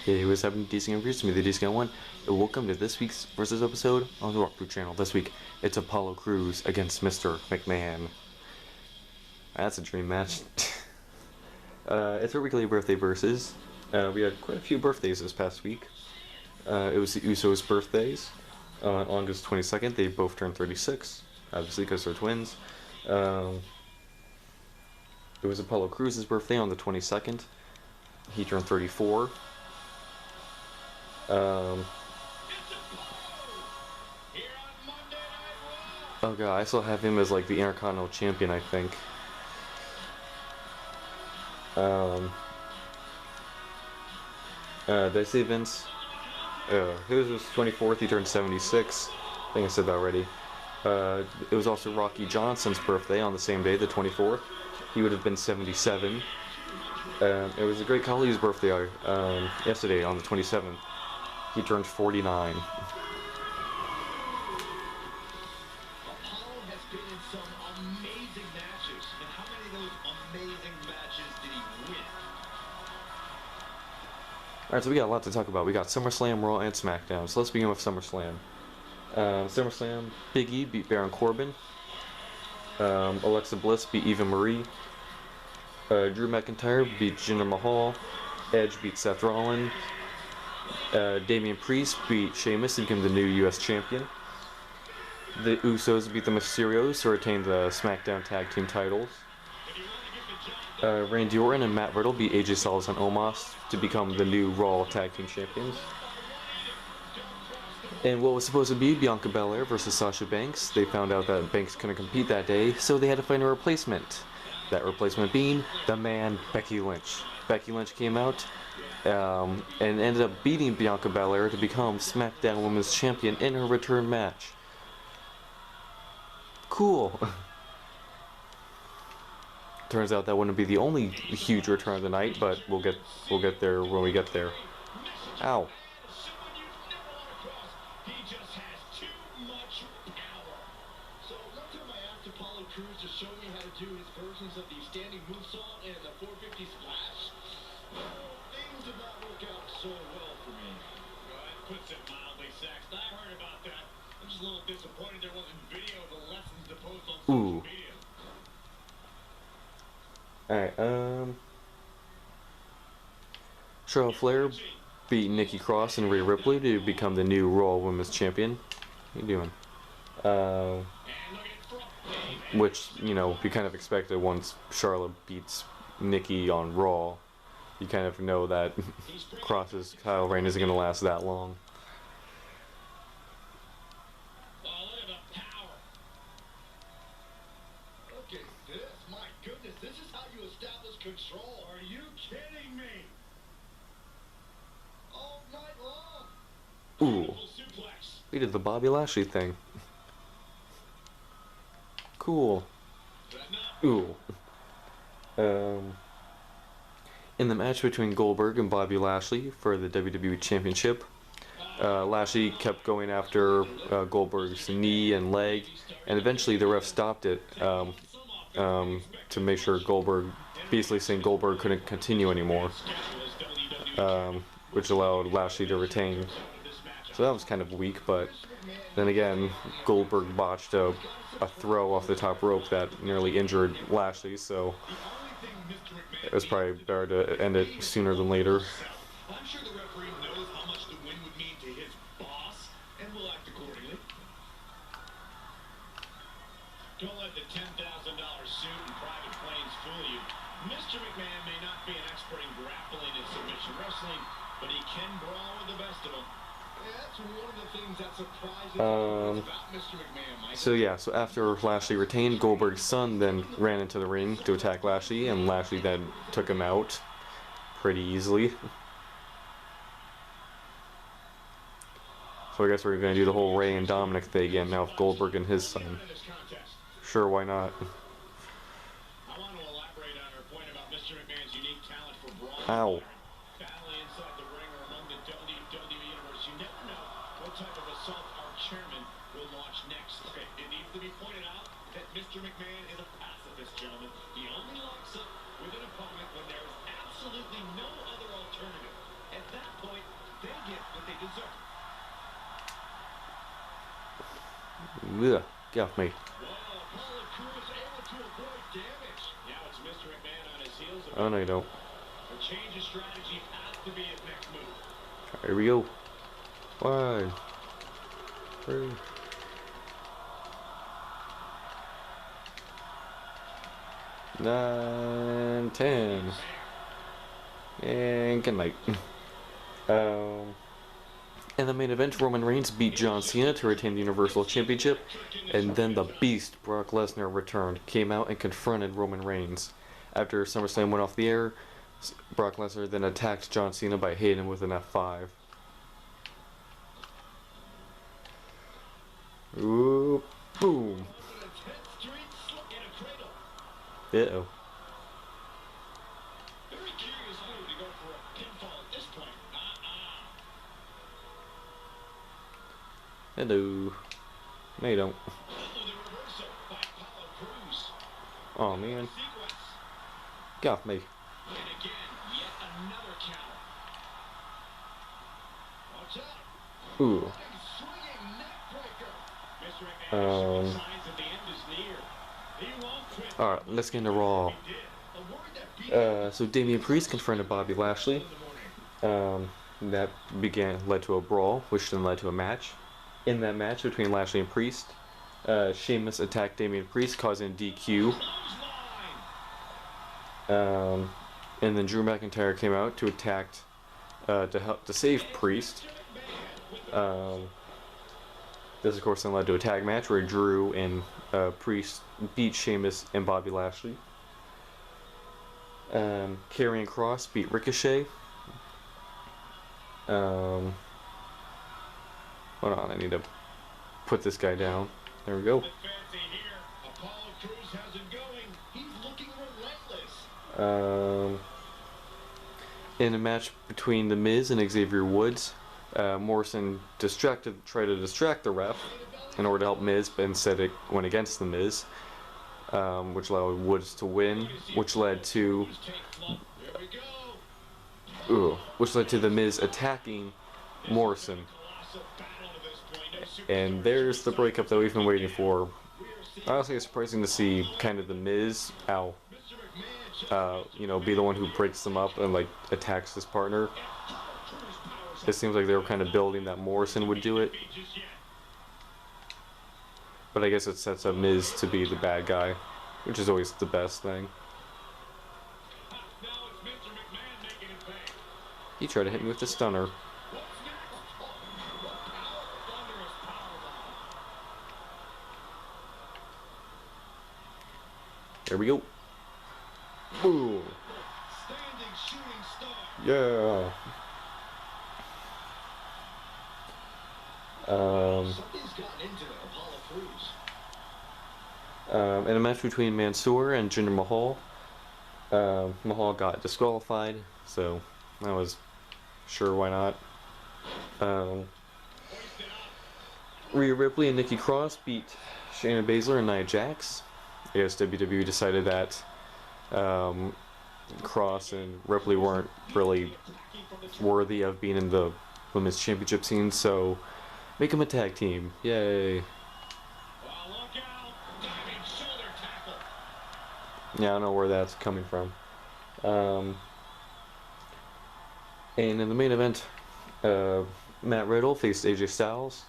Hey, what's happening, DC Gamers? To me, the DC Guy01, and welcome to this week's versus episode on the Rock Crew channel. This week, it's Apollo Crews against Mr. McMahon. That's a dream match. It's our weekly birthday versus. We had quite a few birthdays this past week. It was the Usos' birthdays on August 22nd. They both turned 36, obviously because they're twins. It was Apollo Crews' birthday on the 22nd. He turned 34. Oh god, I still have him as like the Intercontinental Champion, I think. Did I say Vince? His was 24th, he turned 76. I think I said that already. It was also Rocky Johnson's birthday on the same day, the 24th. He would have been 77. It was a Great Khali's birthday yesterday on the 27th. He turned 49. Apollo has been in some amazing matches. And how many of those amazing matches did he win? Alright, so we got a lot to talk about. We got SummerSlam, Raw, and SmackDown. So let's begin with SummerSlam. SummerSlam, Big E beat Baron Corbin. Alexa Bliss beat Eva Marie. Drew McIntyre beat Jinder Mahal. Edge beat Seth Rollins. Damian Priest beat Sheamus to become the new U.S. champion. The Usos beat the Mysterios to retain the SmackDown Tag Team titles. Randy Orton and Matt Riddle beat AJ Styles and Omos to become the new Raw Tag Team champions. And what was supposed to be Bianca Belair versus Sasha Banks, they found out that Banks couldn't compete that day, so they had to find a replacement. That replacement being the man Becky Lynch. Becky Lynch came out and ended up beating Bianca Belair to become SmackDown Women's Champion in her return match. Cool. Turns out that wouldn't be the only huge return of the night, but we'll get there when we get there. Ow. So one time I asked Apollo Crews to show me how to do his versions of the standing moonsault and the 450 splash. Things did not work out so well for me. That puts it mildly, Sax. I heard about that. I'm just a little disappointed there wasn't video of the lessons to post on social media. Alright, Charlotte Flair beat Nikki Cross and Rhea Ripley to become the new Raw Women's Champion. How you doing? Which, you know, we kind of expected once Charlotte beats Nikki on Raw. You kind of know that Cross's title reign isn't going to last that long. Oh, look at the power. Look at this. My goodness, this is how you establish control. Are you kidding me? All night long. Ooh. We did the Bobby Lashley thing. Cool. Ooh. In the match between Goldberg and Bobby Lashley for the WWE Championship, Lashley kept going after Goldberg's knee and leg, and eventually the ref stopped it to make sure Goldberg, basically saying Goldberg couldn't continue anymore, which allowed Lashley to retain. So that was kind of weak, but then again, Goldberg botched a throw off the top rope that nearly injured Lashley, so it was probably better to end it sooner than later. I'm sure the referee knows how much the win would mean to his boss and will act accordingly. Don't let the $10,000 suit and private planes fool you. Mr. McMahon may not be an expert in grappling and submission wrestling, but he can brawl with the best of them. That's one of the things that surprises me about Mr. McMahon, Michael. So yeah, so after Lashley retained, Goldberg's son then ran into the ring to attack Lashley, and Lashley then took him out pretty easily. So I guess we're going to do the whole Ray and Dominic thing again now with Goldberg and his son. Sure, why not? I want to elaborate on her point about Mr. McMahon's unique talent for brawling. Ow. Battling inside the ring or among the WWE universe, you never know what type of assault our chairman will launch next. It needs to be pointed out that Mr. McMahon is a pacifist, gentlemen. He only locks up with an opponent when there is absolutely no other alternative. At that point, they deserve. Ugh, get off me. Wow, Apollo Crews able to avoid damage. Now it's Mr. McMahon on his heels. Oh, no, you don't. A change of strategy has to be his next move. Here we go. 1, 3. 9, 10. And good night. In the main event, Roman Reigns beat John Cena to retain the Universal Championship, and then the Beast, Brock Lesnar, returned, came out and confronted Roman Reigns. After SummerSlam went off the air, Brock Lesnar then attacked John Cena by hitting him with an F5. Ooh, boom. Uh-oh. Very curious move to go for a pinfall at this point. Hello. No, you don't. The reversal by Apollo Crews. Oh, man. Sequence. Get off me. And again, yet another counter. Watch out. Ooh. Swinging neck breaker. Mr. McMahon showing signs that the end is near. He won't quit. Alright, let's get into Raw. So Damian Priest confronted Bobby Lashley. That led to a brawl, which then led to a match. In that match between Lashley and Priest, Sheamus attacked Damian Priest, causing DQ. And then Drew McIntyre came out to attack to save Priest. This of course then led to a tag match where Drew and Priest beat Sheamus and Bobby Lashley. Karrion Kross beat Ricochet. Hold on, I need to put this guy down. There we go. In a match between The Miz and Xavier Woods, Morrison tried to distract the ref in order to help Miz, but instead it went against The Miz, which allowed Woods to win, which led to The Miz attacking Morrison. And there's the breakup that we've been waiting for. Honestly, it's surprising to see kind of The Miz, be the one who breaks them up and like attacks his partner. It seems like they were kind of building that Morrison would do it. But I guess it sets up Miz to be the bad guy, which is always the best thing. He tried to hit me with the stunner. There we go. Boom. Yeah. In a match between Mansoor and Jinder Mahal, Mahal got disqualified, so that was sure, why not. Rhea Ripley and Nikki Cross beat Shayna Baszler and Nia Jax. I guess WWE decided that Cross and Ripley weren't really worthy of being in the women's championship scene, so make them a tag team. Yay. Yeah, I don't know where that's coming from. And in the main event, Matt Riddle faced AJ Styles.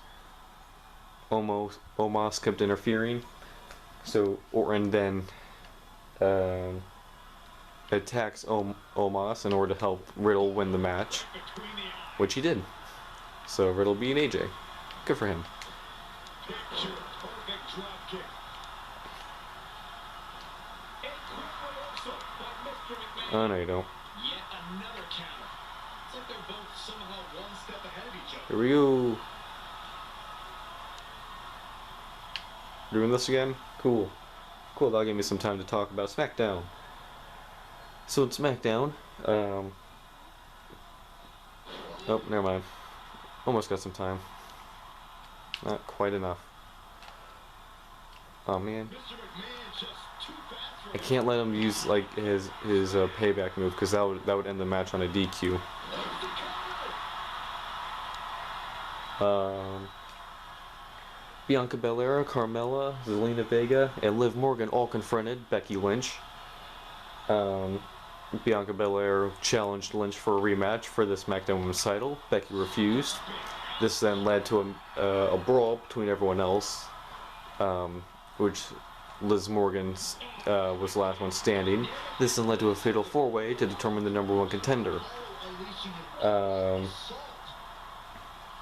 Omos kept interfering, so Orton then attacks Omos in order to help Riddle win the match, which he did. So Riddle beat AJ. Good for him. Oh no, you don't. Here we go. Doing this again? Cool. Cool, that'll give me some time to talk about SmackDown. So in SmackDown, oh, never mind. Almost got some time. Not quite enough. Oh man. I can't let him use like his payback move because that would end the match on a DQ. Bianca Belair, Carmella, Zelina Vega, and Liv Morgan all confronted Becky Lynch. Bianca Belair challenged Lynch for a rematch for the SmackDown Women's title. Becky refused. This then led to a brawl between everyone else, which Liz Morgan was the last one standing. This then led to a fatal four-way to determine the #1 contender.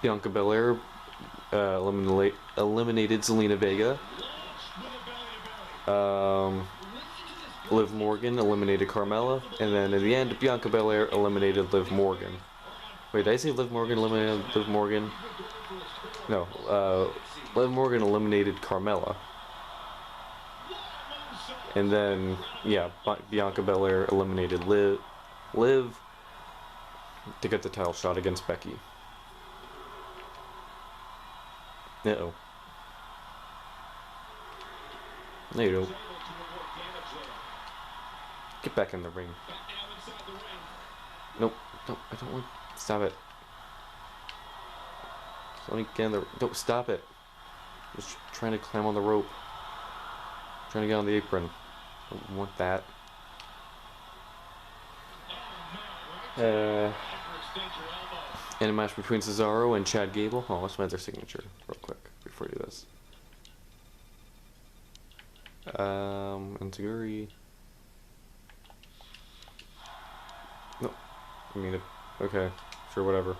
Bianca Belair eliminated Zelina Vega. Liv Morgan eliminated Carmella, and then in the end, Bianca Belair eliminated Liv Morgan. Wait, did I say Liv Morgan eliminated Liv Morgan? No, Liv Morgan eliminated Carmella. And then, yeah, Bianca Belair eliminated Liv to get the title shot against Becky. Uh-oh. There you go. Get back in the ring. Nope. No, I don't want... Stop it. Just let me get in the... Don't stop it. Just trying to climb on the rope. Trying to get on the apron. Don't want that. In a match between Cesaro and Chad Gable. Oh, let's make their signature real quick before I do this. And Taguri. No. I mean, okay. Sure, whatever.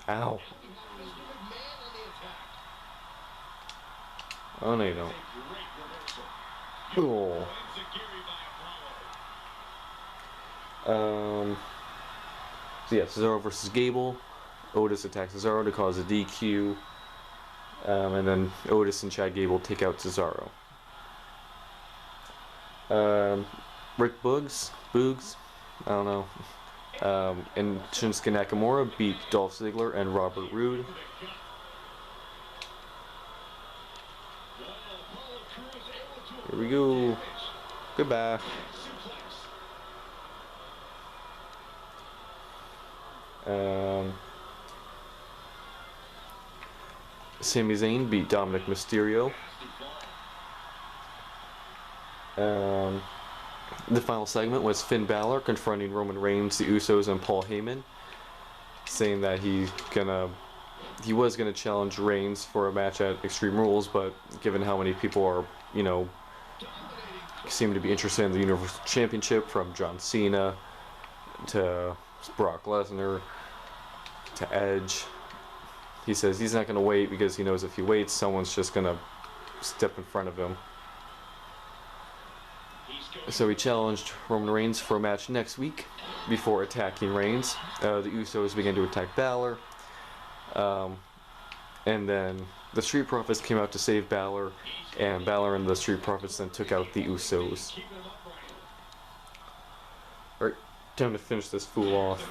Ow. Oh, no, you don't. Cool. So yeah, Cesaro versus Gable. Otis attacks Cesaro to cause a DQ. And then Otis and Chad Gable take out Cesaro. Rick Boogs, I don't know. And Shinsuke Nakamura beat Dolph Ziggler and Robert Roode. Here we go. Goodbye. Sami Zayn beat Dominic Mysterio. The final segment was Finn Balor confronting Roman Reigns, the Usos, and Paul Heyman, saying that he was gonna challenge Reigns for a match at Extreme Rules, but given how many people are, seem to be interested in the Universal Championship, from John Cena to Brock Lesnar to Edge, he says he's not gonna wait because he knows if he waits, someone's just gonna step in front of him. So he challenged Roman Reigns for a match next week before attacking Reigns. The Usos began to attack Balor. And then the Street Profits came out to save Balor, and Balor and the Street Profits then took out the Usos. Alright, time to finish this fool off.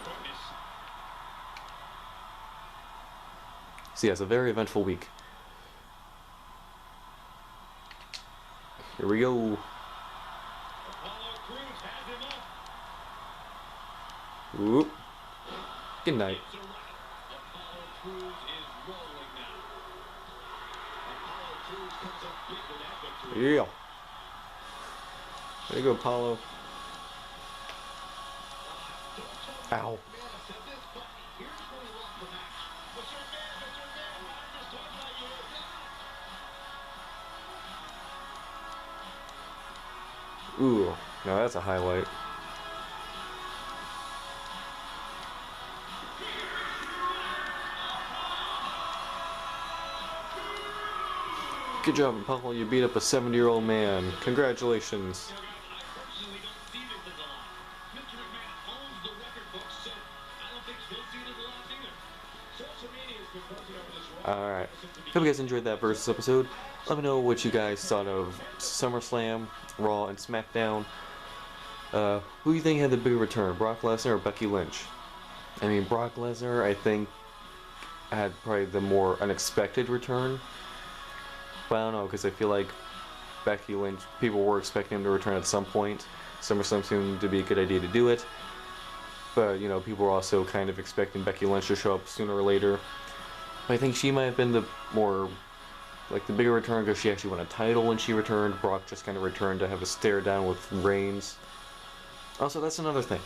So yeah, it's a very eventful week. Here we go. Whoop. Good night. Yeah. There you go, Apollo. Ow. Ooh, now that's a highlight. Good job, Apollo. You beat up a 70-year-old man. Congratulations. Alright. Hope you guys enjoyed that Versus episode. Let me know what you guys thought of SummerSlam, Raw, and SmackDown. Who do you think had the bigger return, Brock Lesnar or Becky Lynch? I mean, Brock Lesnar, I think, had probably the more unexpected return. But I don't know, because I feel like Becky Lynch, people were expecting him to return at some point. SummerSlam seemed to be a good idea to do it. But, you know, people were also kind of expecting Becky Lynch to show up sooner or later. But I think she might have been the more, like, the bigger return because she actually won a title when she returned. Brock just kind of returned to have a stare down with Reigns. Also, that's another thing.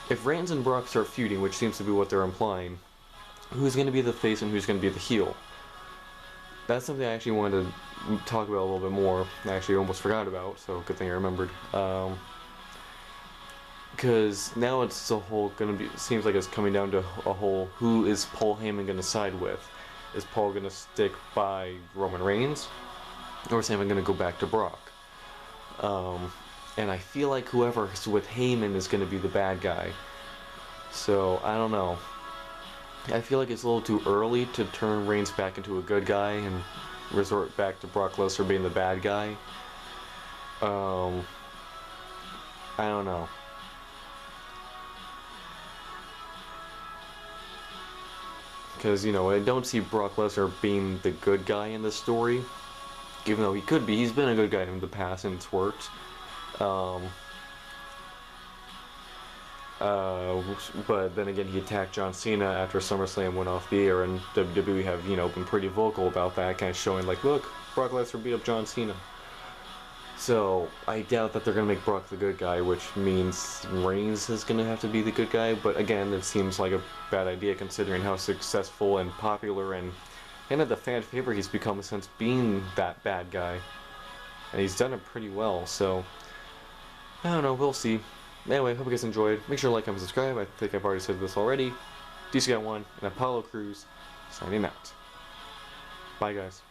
If Reigns and Brock start feuding, which seems to be what they're implying, who's going to be the face and who's going to be the heel? That's something I actually wanted to talk about a little bit more. I actually almost forgot about, so good thing I remembered. Because now it's a whole gonna be. Seems like it's coming down to a whole. Who is Paul Heyman gonna side with? Is Paul gonna stick by Roman Reigns, or is Heyman gonna go back to Brock? And I feel like whoever's with Heyman is gonna be the bad guy. So I don't know. I feel like it's a little too early to turn Reigns back into a good guy and resort back to Brock Lesnar being the bad guy. I don't know. Because, you know, I don't see Brock Lesnar being the good guy in this story. Even though he could be. He's been a good guy in the past and it's worked. But then again, he attacked John Cena after SummerSlam went off the air, and WWE have, you know, been pretty vocal about that, kind of showing like, look, Brock Lesnar beat up John Cena. So I doubt that they're gonna make Brock the good guy, which means Reigns is gonna have to be the good guy. But again, it seems like a bad idea considering how successful and popular and kind of the fan favorite he's become since being that bad guy, and he's done it pretty well. So I don't know, we'll see. Anyway, hope you guys enjoyed. Make sure to like, comment, subscribe. I think I've already said this already. DC Guy01 and Apollo Crews signing out. Bye, guys.